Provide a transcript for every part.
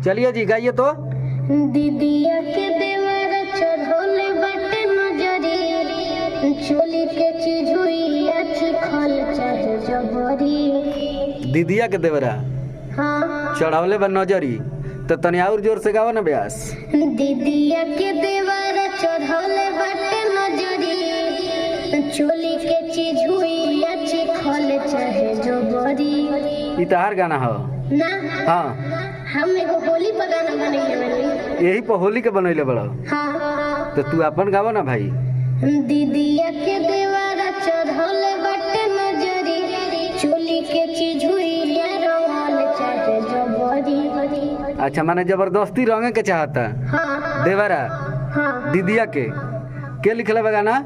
चलिए जी गाइए तो। दीदिया के देवर चढ़ोले बटे नजरी, चोली के चीज हुई अच्छी खल चाहे जबरी। दीदिया के देवरा हाँ चढ़ावले बन नजरी तो तनी और जोर से गाओ ना ब्यास। दीदिया के देवर चढ़ोले बटे नजरी, चोली के चीज हुई अच्छी खल चाहे जबरी। ई तहार गाना हो ना हाँ, हम एगो होली पर गाना बनैले बानी। यही पर होली के बनैले बड़ो हाँ तो तू अपन गावो ना भाई। दीदिया के देवारा चढ़ौले बटे नजरी, चोली के चीज हुई रंगल चाहे जबरी। अच्छा माने जबरदस्ती रंगे के चाहता हाँ देवरा हाँ दीदिया के लिखले बा गाना?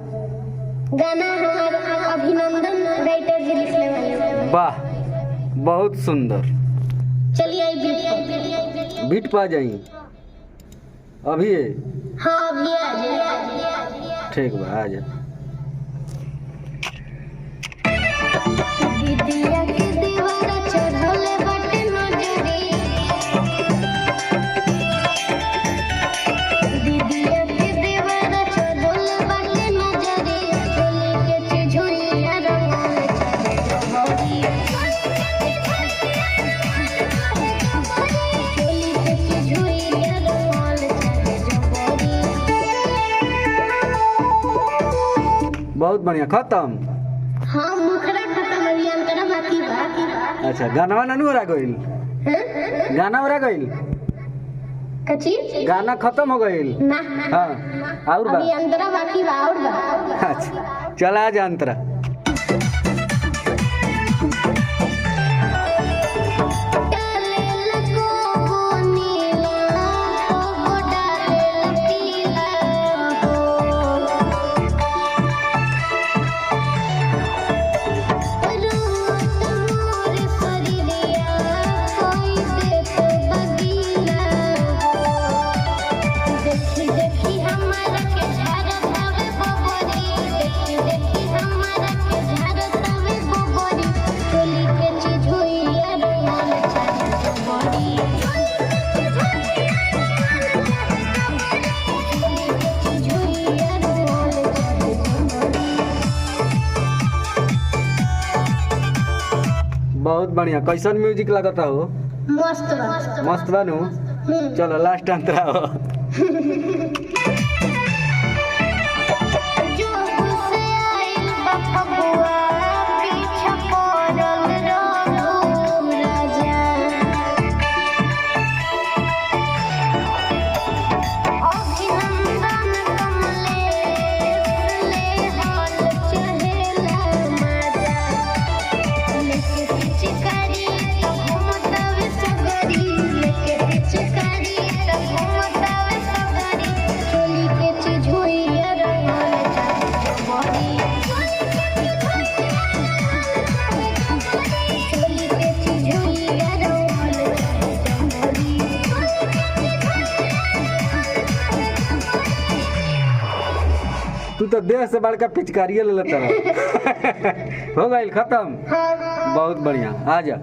गाना हमार अभिनंदन राइटर जी लिखले वाले। वाह बहुत सुंदर। चलिए आई बीट बीट पा जाई अभी है? हाँ अभी आ जाए। ठीक बा आ जा। दीदिया के देवारा चढ़ौले बटे नजरी, दीदिया के देवारा चढ़ौले बटे नजरी, चोली के चीज हुई रंगल चाहे जबरी। चोली के चीज हुई रंगल चाहे जबरी। बहुत बढ़िया खत्म। हाँ मुखरा खत्म अभी अंतरा बाकी बा। अच्छा गाना ननू हो गइल? हैं? गाना हो गइल? कची गाना खत्म हो गइल? ना हाँ और बा? अभी अंतरा बाकी बा और बा। अच्छा चला जा अंतरा। बहुत बढ़िया। कैसन म्यूजिक लगता हो? मस्त बा। मस्त बानू। चलो लास्ट अंतरा हो। तू तो देह से बड़का पिचकारी ले लेता हो गई खत्म। हाँ बहुत बढ़िया आ जा।